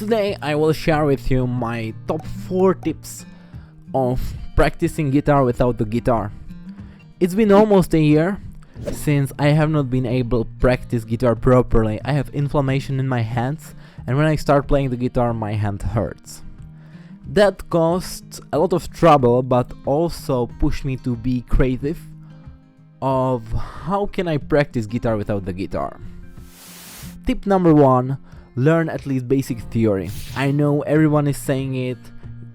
Today I will share with you my top 4 tips of practicing guitar without the guitar. It's been almost a year since I have not been able to practice guitar properly. I have inflammation in my hands, and when I start playing the guitar my hand hurts. That caused a lot of trouble, but also pushed me to be creative of how can I practice guitar without the guitar. Tip number 1, learn at least basic theory. I know everyone is saying it,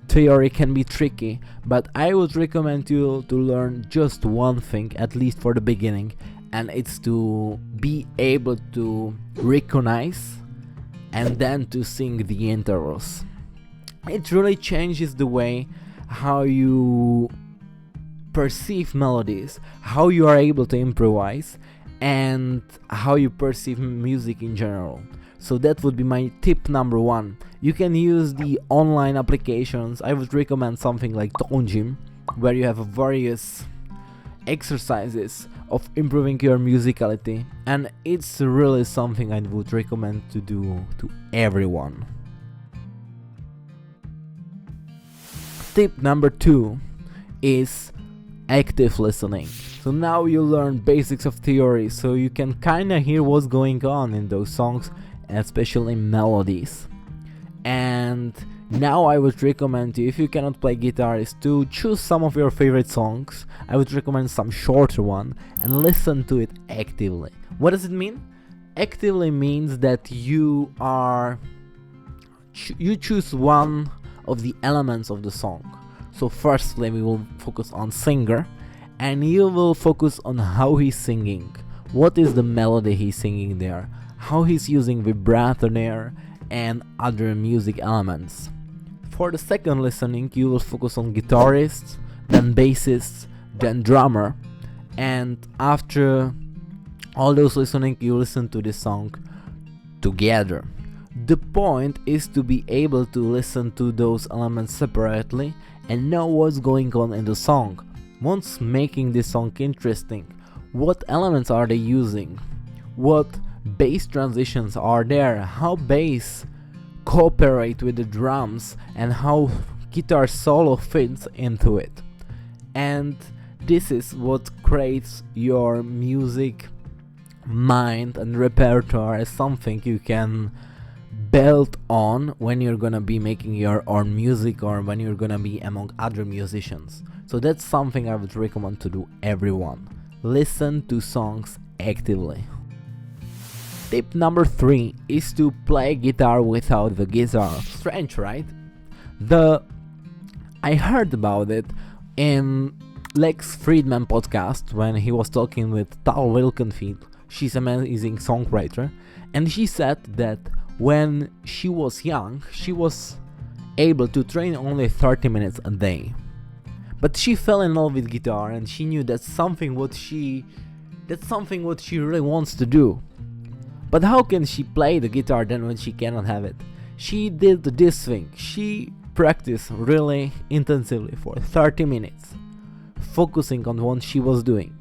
theory can be tricky, but I would recommend you to learn just one thing, at least for the beginning, and it's to be able to recognize and then to sing the intervals. It really changes the way how you perceive melodies, how you are able to improvise, and how you perceive music in general. So that would be my tip number 1. You can use the online applications. I would recommend something like Tone Gym, where you have various exercises of improving your musicality, and it's really something I would recommend to do to everyone. Tip number 2 is active listening. So now you learn basics of theory, so you can kinda hear what's going on in those songs, especially melodies. And now I would recommend you, if you cannot play guitar, is to choose some of your favorite songs. I would recommend some shorter one and listen to it actively. What does it mean? Actively means that you choose one of the elements of the song. So firstly we will focus on singer, and you will focus on how he's singing. What is the melody he's singing there? How he's using vibrato there and other music elements. For the second listening, you will focus on guitarists, then bassists, then drummer, and after all those listening, you listen to the song together. The point is to be able to listen to those elements separately and know what's going on in the song. What's making this song interesting? What elements are they using? What bass transitions are there? How bass cooperate with the drums and how guitar solo fits into it. And this is what creates your music mind and repertoire as something you can build on when you're gonna be making your own music or when you're gonna be among other musicians. So that's something I would recommend to do everyone. Listen to songs actively. Tip number 3 is to play guitar without the guitar. Strange, right? I heard about it in Lex Friedman podcast when he was talking with Tal Wilkenfield. She's an amazing songwriter, and she said that when she was young, she was able to train only 30 minutes a day. But she fell in love with guitar, and she knew that's something what she really wants to do. But how can she play the guitar then when she cannot have it? She did this thing. She practiced really intensively for 30 minutes, focusing on what she was doing.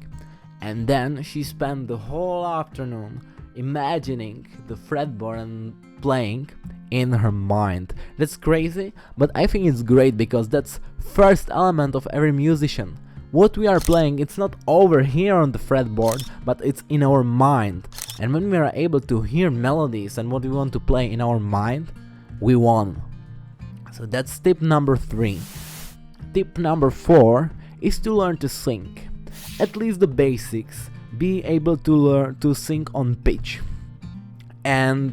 And then she spent the whole afternoon imagining the fretboard and playing in her mind. That's crazy, but I think it's great because that's first element of every musician. What we are playing, it's not over here on the fretboard, but it's in our mind. And when we are able to hear melodies and what we want to play in our mind, we won. So that's tip number 3. Tip number 4 is to learn to sing. At least the basics. Be able to learn to sing on pitch and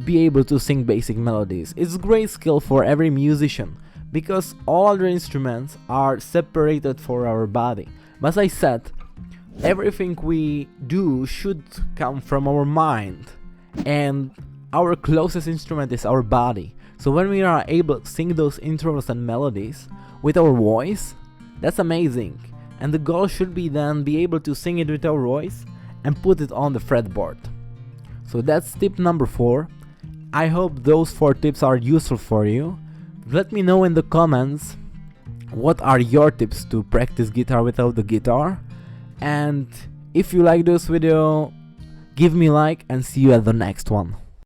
be able to sing basic melodies. It's a great skill for every musician because all other instruments are separated for our body. But as I said, everything we do should come from our mind, and our closest instrument is our body. So when we are able to sing those intros and melodies with our voice, that's amazing. And the goal should be then be able to sing it with our voice and put it on the fretboard. So that's tip number 4. I hope those 4 tips are useful for you. Let me know in the comments what are your tips to practice guitar without the guitar. And if you like this video, give me a like and see you at the next one.